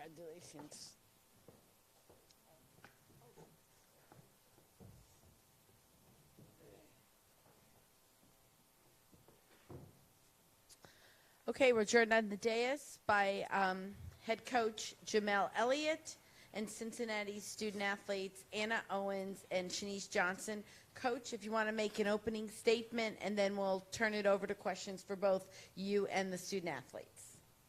Congratulations. Okay, we're joined on the dais by head coach Jamel Elliott and Cincinnati student athletes Anna Owens and Shanice Johnson. Coach, if you want to make an opening statement, and then we'll turn it over to questions for both you and the student athletes.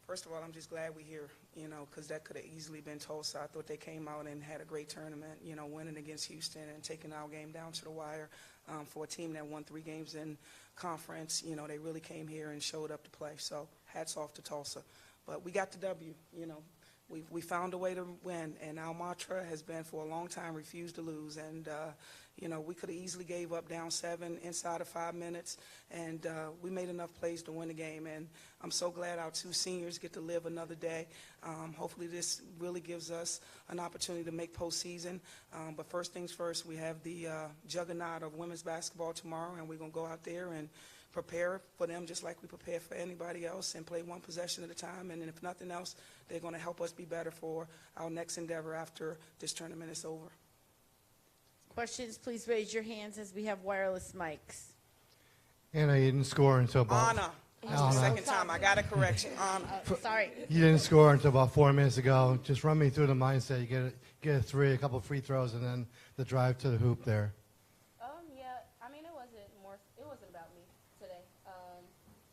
First of all, I'm just glad we're here, because that could have easily been Tulsa. I thought they came out and had a great tournament, winning against Houston and taking our game down to the wire. For a team that won 3 games in conference, they really came here and showed up to play. So hats off to Tulsa. But we got the W, We found a way to win, and our mantra has been for a long time, refuse to lose. And, we could have easily gave up down 7 inside of 5 minutes, and we made enough plays to win the game. And I'm so glad our 2 seniors get to live another day. Hopefully this really gives us an opportunity to make postseason. But first things first, we have the juggernaut of women's basketball tomorrow, and we're going to go out there and prepare for them just like we prepare for anybody else and play one possession at a time. And if nothing else, they're going to help us be better for our next endeavor after this tournament is over. Questions, please raise your hands as we have wireless mics. Anna, you didn't score until about... Anna. That's the second time. I got to correct you. Anna. Sorry. You didn't score until about 4 minutes ago. Just run me through the mindset. You get a 3, a couple free throws, and then the drive to the hoop there. It wasn't about me today.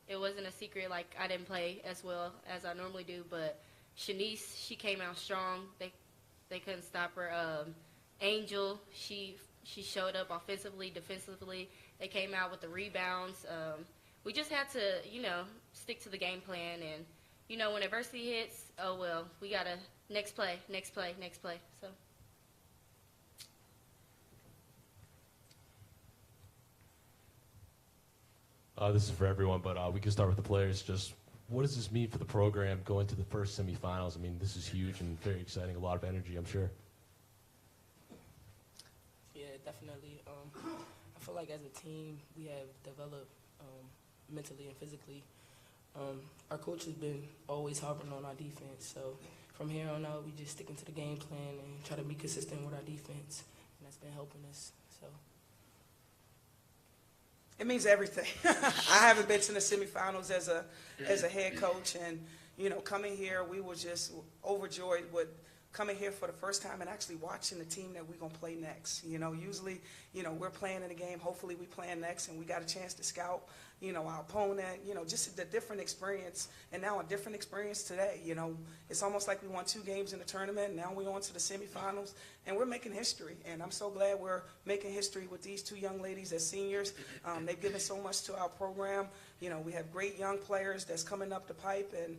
It wasn't a secret. Like, I didn't play as well as I normally do, but Shanice, she came out strong. They couldn't stop her. Angel, she showed up offensively, defensively. They came out with the rebounds. We just had to, stick to the game plan. And, when adversity hits, oh, well, we got to next play. So. This is for everyone, but we can start with the players. Just what does this mean for the program going to the first semifinals? I mean, this is huge and very exciting, a lot of energy, I'm sure. Yeah, definitely. I feel like as a team, we have developed mentally and physically. Our coach has been always harping on our defense, so from here on out, we just sticking to the game plan and try to be consistent with our defense, and that's been helping us. So. It means everything. I haven't been to the semifinals as a head coach, and coming here, we were just overjoyed with coming here for the first time and actually watching the team that we're gonna play next. Usually, we're playing in the game. Hopefully, we playing next, and we got a chance to scout, our opponent. Just a different experience, and now a different experience today. It's almost like we won 2 games in the tournament, and now we're on to the semifinals, and we're making history. And I'm so glad we're making history with these 2 young ladies as seniors. They've given so much to our program. We have great young players that's coming up the pipe, and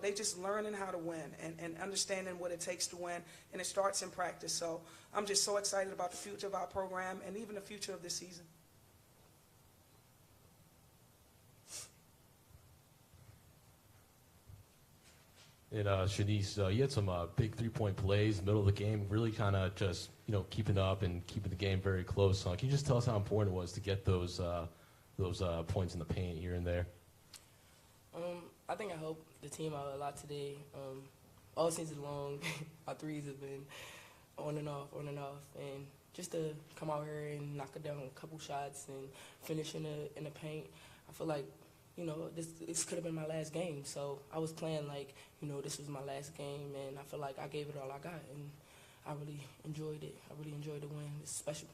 they just learning how to win and understanding what it takes to win, and it starts in practice. So I'm just so excited about the future of our program and even the future of this season. And Shanice, you had some big 3-point plays, middle of the game, really kind of just, keeping up and keeping the game very close. Can you just tell us how important it was to get those points in the paint here and there? I think I helped the team out a lot today. All season long, our threes have been on and off, and just to come out here and knock it down a couple shots and finish in the paint, I feel like, this could have been my last game. So I was playing like, this was my last game, and I feel like I gave it all I got, and I really enjoyed it. I really enjoyed the win. It's special.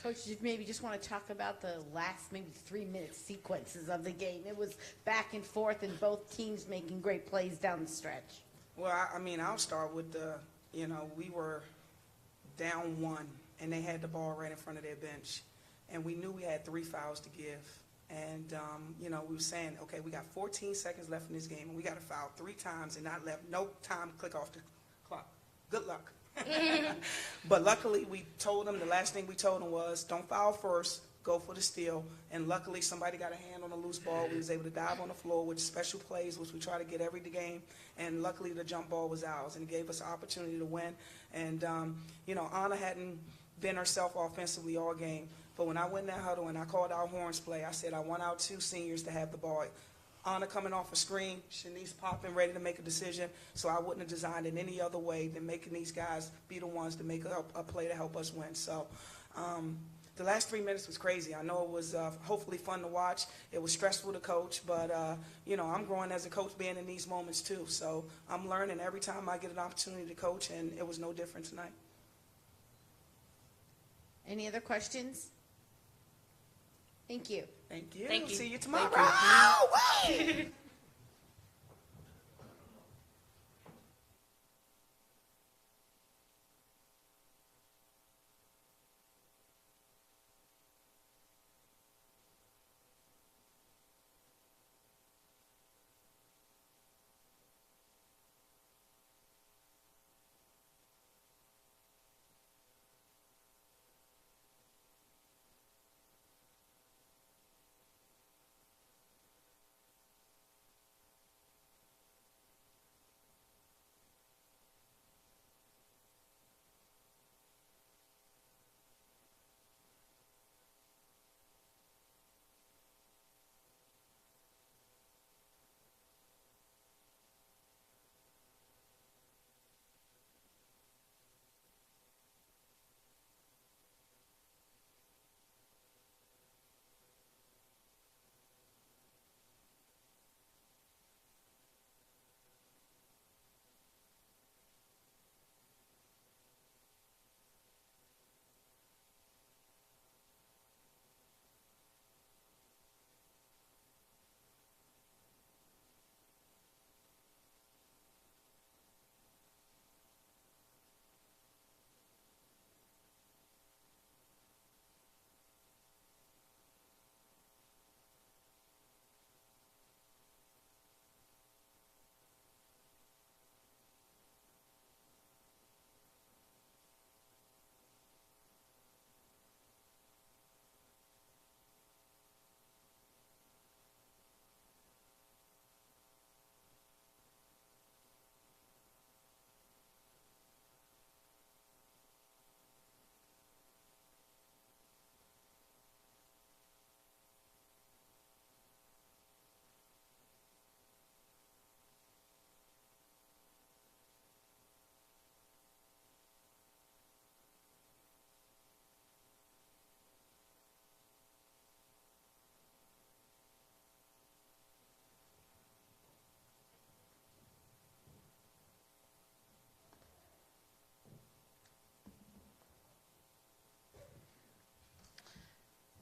Coach, you maybe just want to talk about the last maybe 3-minute sequences of the game. It was back and forth, and both teams making great plays down the stretch. Well, I'll start with we were down 1, and they had the ball right in front of their bench. And we knew we had 3 fouls to give. And, we were saying, okay, we got 14 seconds left in this game, and we got to foul 3 times and not let no time click off the clock. Good luck. But luckily, we told them, the last thing we told them was, don't foul first, go for the steal. And luckily, somebody got a hand on a loose ball. We was able to dive on the floor with special plays, which we try to get every game. And luckily, the jump ball was ours, and it gave us an opportunity to win. And, Anna hadn't been herself offensively all game. But when I went in that huddle and I called our horns play, I said I want our 2 seniors to have the ball Anna coming off a screen, Shanice popping, ready to make a decision. So I wouldn't have designed it any other way than making these guys be the ones to make a play to help us win. So the last 3 minutes was crazy. I know it was hopefully fun to watch. It was stressful to coach, but, I'm growing as a coach being in these moments too. So I'm learning every time I get an opportunity to coach, and it was no different tonight. Any other questions? Thank you. Thank you. Thank you. See you tomorrow. Woo!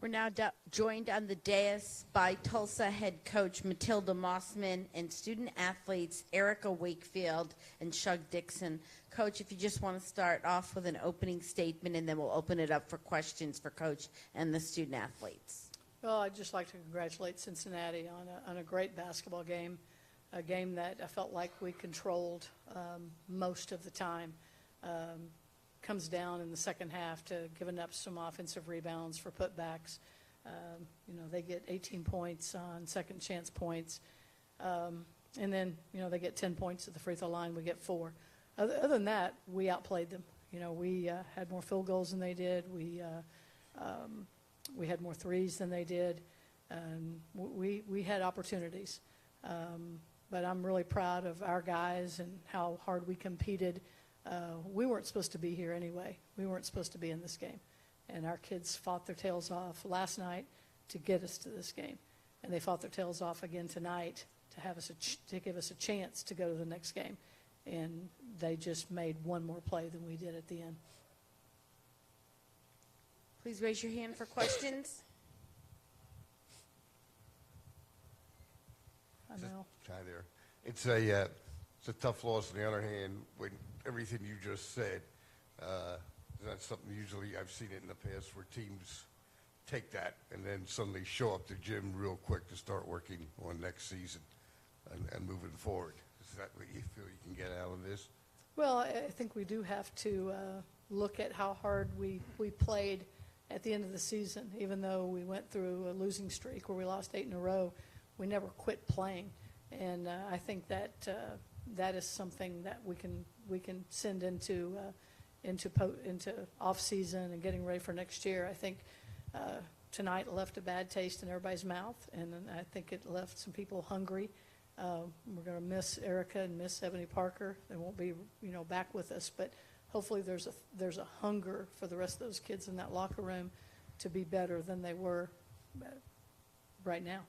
We're now joined on the dais by Tulsa head coach Matilda Mossman and student athletes Erica Wakefield and Shug Dixon. Coach, if you just want to start off with an opening statement, and then we'll open it up for questions for Coach and the student athletes. Well, I'd just like to congratulate Cincinnati on a great basketball game, a game that I felt like we controlled most of the time. Comes down in the second half to giving up some offensive rebounds for putbacks. They get 18 points on second chance points. And then, they get 10 points at the free throw line. We get 4. Other than that, we outplayed them. We had more field goals than they did. We had more threes than they did. We had opportunities. But I'm really proud of our guys and how hard we competed. We weren't supposed to be here anyway. We weren't supposed to be in this game. And our kids fought their tails off last night to get us to this game. And they fought their tails off again tonight to have us to give us a chance to go to the next game. And they just made one more play than we did at the end. Please raise your hand for questions. I know. Hi there. It's a tough loss. On the other hand, when everything you just said, that's something usually I've seen it in the past where teams take that and then suddenly show up to the gym real quick to start working on next season and moving forward. Is that what you feel you can get out of this? Well, I think we do have to look at how hard we played at the end of the season. Even though we went through a losing streak where we lost 8 in a row, we never quit playing. And I think that that is something that we can send into off season and getting ready for next year. I think tonight left a bad taste in everybody's mouth, and I think it left some people hungry. We're going to miss Erica and miss Ebony Parker. They won't be, back with us, but hopefully there's a hunger for the rest of those kids in that locker room to be better than they were right now.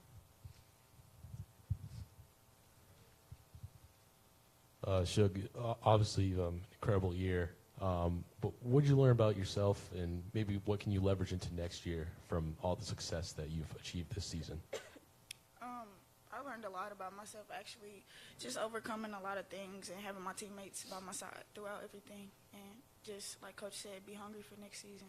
Shug, obviously, incredible year. But what did you learn about yourself, and maybe what can you leverage into next year from all the success that you've achieved this season? I learned a lot about myself, actually, just overcoming a lot of things and having my teammates by my side throughout everything. And just, like Coach said, be hungry for next season.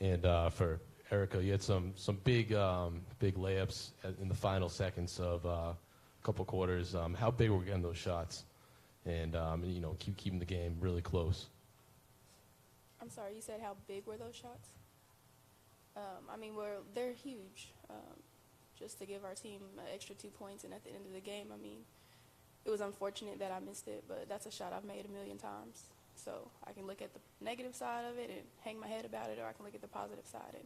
And for Erica, you had some big layups in the final seconds of a couple quarters. How big were getting those shots? And keeping the game really close. I'm sorry, you said how big were those shots? They're huge. Just to give our team an extra 2 points, and at the end of the game, it was unfortunate that I missed it, but that's a shot I've made a million times. So I can look at the negative side of it and hang my head about it, or I can look at the positive side and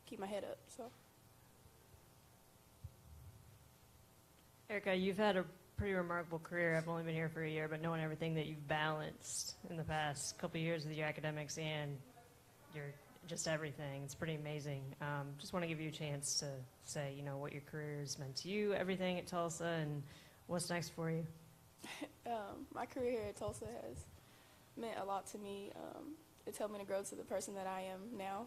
keep my head up. So, Erica, you've had a pretty remarkable career. I've only been here for a year, but knowing everything that you've balanced in the past couple of years with your academics and your just everything, it's pretty amazing. Just want to give you a chance to say, what your career has meant to you, everything at Tulsa, and what's next for you. My career here at Tulsa has meant a lot to me. It's helped me to grow to the person that I am now.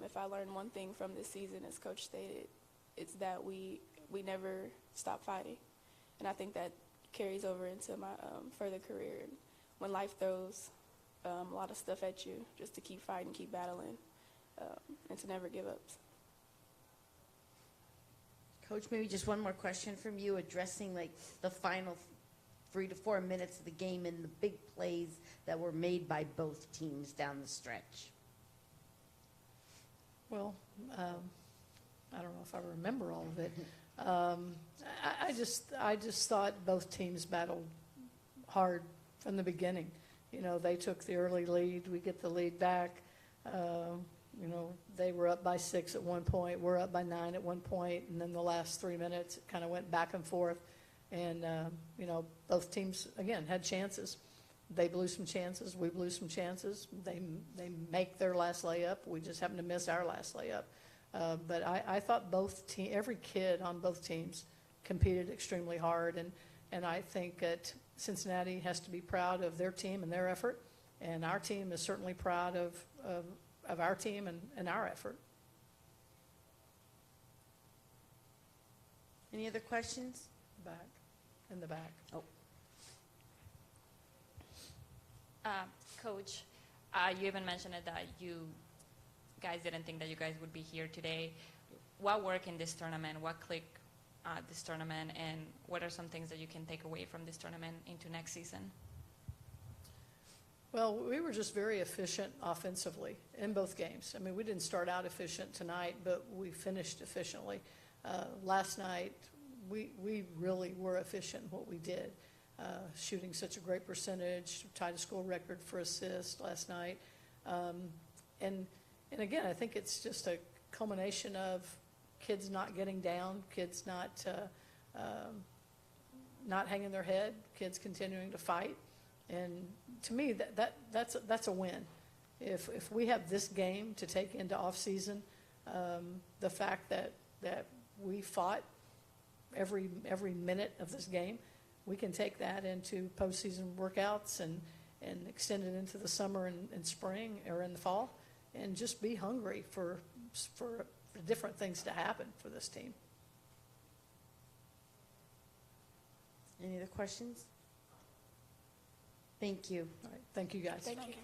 If I learned one thing from this season, as Coach stated, it's that we never stop fighting. And I think that carries over into my further career. And when life throws a lot of stuff at you, just to keep fighting, keep battling, and to never give up. Coach, maybe just one more question from you addressing the final 3 to 4 minutes of the game and the big plays that were made by both teams down the stretch. Well, I don't know if I remember all of it. I just thought both teams battled hard from the beginning. They took the early lead. We get the lead back. They were up by 6 at one point. We're up by 9 at one point, and then the last 3 minutes it kind of went back and forth. And both teams again had chances. They blew some chances. We blew some chances. They make their last layup. We just happened to miss our last layup. But I thought every kid on both teams competed extremely hard, and I think that Cincinnati has to be proud of their team and their effort, and our team is certainly proud of our team and our effort. Any other questions? In the back. Oh. Coach, you even mentioned it that you guys didn't think that you guys would be here today. What worked in this tournament? What clicked this tournament? And what are some things that you can take away from this tournament into next season? Well, we were just very efficient offensively in both games. We didn't start out efficient tonight, but we finished efficiently. Last night, we really were efficient in what we did. Shooting such a great percentage, tied a school record for assists last night. And again, I think it's just a culmination of kids not getting down, kids not hanging their head, kids continuing to fight. And to me, that's a win. If we have this game to take into off season, the fact that we fought every minute of this game, we can take that into postseason workouts and extend it into the summer and spring or in the fall, and just be hungry for the different things to happen for this team. Any other questions? Thank you. All right. Thank you, guys. Thank you.